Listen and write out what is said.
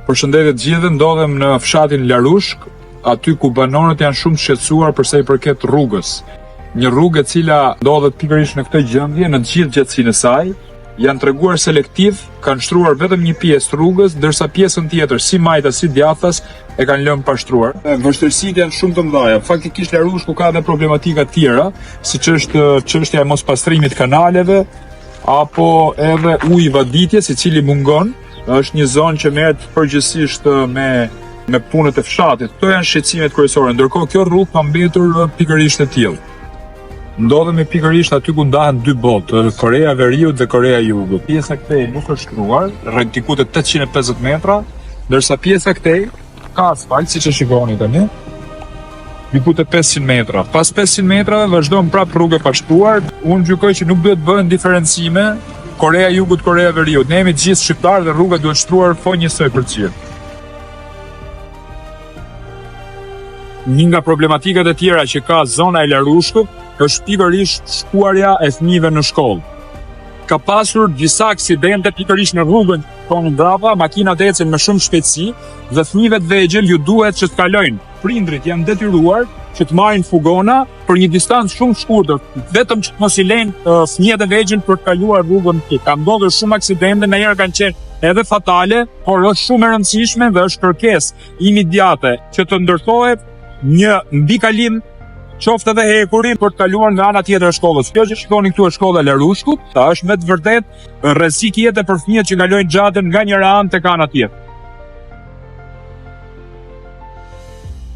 Përshëndetje të gjithëve, ndodhem në fshatin Larushk, aty ku banorët janë shumë të shqetësuar për sa i përket rrugës. Një rrugë e cila ndodhet pikërisht në këtë gjendje, në të gjithë gjatësinë e saj, janë treguar selektiv, kanë shtruar vetëm një pjesë të rrugës, ndërsa pjesën tjetër, si majta si djathtas, e kanë lënë pa shtruar. Vështirësitë janë shumë të mëdha. Faktikisht Larushku ka edhe problematika të tjera, siç është çështja e mospastrimit të kanaleve, apo edhe uji i vaditjes, i cili mungon. Është një zonë që merret përgjithsisht me punët e fshatit. Këto janë shqetësimet kryesore, ndërkohë kjo rrugë ka mbetur pikërisht e tillë. Ndodhemi pikërisht aty ku ndahen dy botë, Korea e Veriut dhe Korea e Jugut. Pjesa këtej nuk është shtruar, rreth diku te 850 metra, ndërsa pjesa këtej ka asfalt, siç e shikoni tani, diku te 500 metra. Pas 500 metrave vazhdon prapë rrugë e pashtruar. Unë gjykoj që nuk duhet bëhen diferencime Korea e Jugut, Korea e Veriut. Ne jemi të gjithë shqiptarë dhe rruga duhet shtruar njësoj për të gjithë. Një nga problematikat e tjera që ka zona e Larushkut është pikërisht shkuarja e fëmijëve në shkollë. Ka pasur disa aksidente pikërisht në rrugën tonë mbrapa, makinat ecën me shumë shpejtësi dhe fëmijëve të vegjël ju duhet që të kalojnë. Prindrit janë detyruar që të marrin fugona për një distancë shumë të shkurtër, vetëm që mos i lejnë fëmijët e vegjël për të kaluar rrugën. Ka ndodhur shumë aksidente, ndonjëherë kanë qenë edhe fatale, por është shumë e rëndësishme dhe është kërkesë imediate që të ndërtohet një mbikalim, qoftë edhe hekurin për të kaluar nga ana tjetër e shkollës. Kjo që shikoni këtu është shkolla e Larushkut, është me të vërtetë rrezik jetë për fëmijët që kalojnë gjatën nga njëra anë tek ana tjetër.